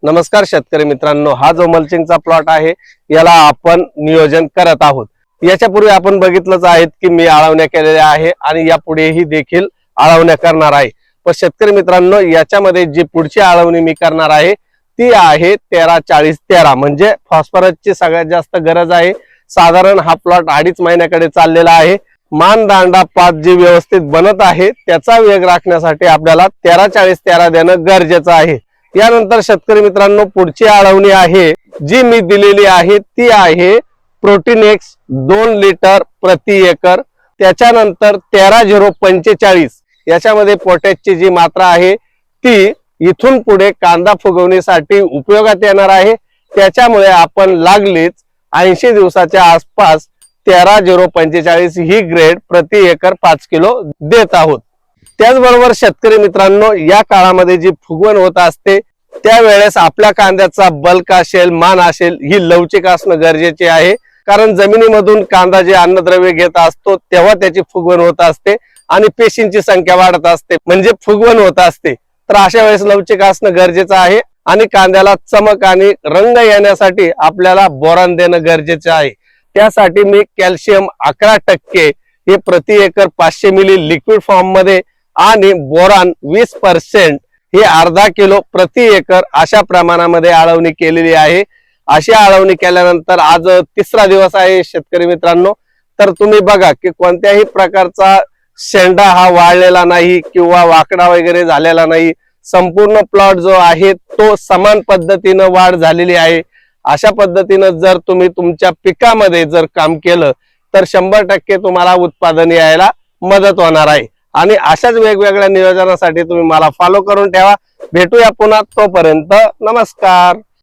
नमस्कार शेतकरी मित्रांनो, हा जो मल्चिंगचा प्लॉट आहे याला आपण नियोजन करत आहोत। याच्यापूर्वी आपण बघितलंच आहे की मी आळवण्या केलेल्या आहे आणि यापुढेही देखील आळवण्या करणार आहे। पण शेतकरी मित्रांनो, याच्यामध्ये जी पुढची आळवणी मी करणार आहे ती आहे 13-40-13, म्हणजे फॉस्फरसची सगळ्यात जास्त गरज आहे। साधारण हा प्लॉट 2.5 महिन्याकडे चाललेला आहे। मान दांडा पात जी व्यवस्थित बनत आहे त्याचा वेग राखण्यासाठी आपल्याला 13-40-13 देणं गरजेचं आहे। यानंतर शेतकरी मित्रांनो, पुढची आळवणी आहे जी मी दिलेली आहे ती आहे प्रोटीनेक्स 2 लिटर प्रति एकर। त्याच्यानंतर 13-0-45 याच्यामध्ये पोटॅशची जी मात्रा आहे ती इथून पुढे कांदा फुगवणीसाठी उपयोगात येणार आहे। त्याच्यामुळे आपण लागलीच 80 दिवसाच्या आसपास 13-0-45 ही ग्रेड प्रति एकर 5 किलो देत आहोत। त्याचबरोबर शेतकरी मित्रांनो, या काळामध्ये जी फुगवण होत असते त्यावेळेस आपल्या कांद्याचा बल्क असेल, मान असेल, ही लवचिक असणं गरजेचे आहे। कारण जमिनीमधून कांदा जे अन्नद्रव्य घेत असतो तेव्हा त्याची फुगवण होत असते आणि पेशींची संख्या वाढत असते, म्हणजे फुगवण होत असते। तर अशा वेळेस लवचिक असणं गरजेचं आहे आणि कांद्याला चमक आणि रंग येण्यासाठी आपल्याला बोरान देणं गरजेचं आहे। त्यासाठी मी कॅल्शियम 11% हे प्रति एकर 500 मिली लिक्विड फॉर्म मध्ये आणि बोरान 20% हे अर्धा किलो प्रति एकर अशा प्रमाणामध्ये आळवणी केलेली आहे। अशी आळवणी केल्यानंतर आज 3रा दिवस आहे शेतकरी मित्रांनो। तर तुम्ही बघा की कोणत्याही प्रकारचा शेंडा हा वाळलेला नाही किंवा वाकडा वगैरे झालेला नाही। संपूर्ण प्लॉट जो आहे तो समान पद्धतीने वाढ झालेली आहे। अशा पद्धतीने जर तुम्ही तुमच्या पिकामध्ये जर काम केलं तर 100% तुम्हाला उत्पादन यायला मदत होणार आहे। आणि अशाच वेगवेगळ्या नियोजनासाठी तुम्ही मला फॉलो करून ठेवा। भेटूया पुन्हा, तोपर्यंत नमस्कार।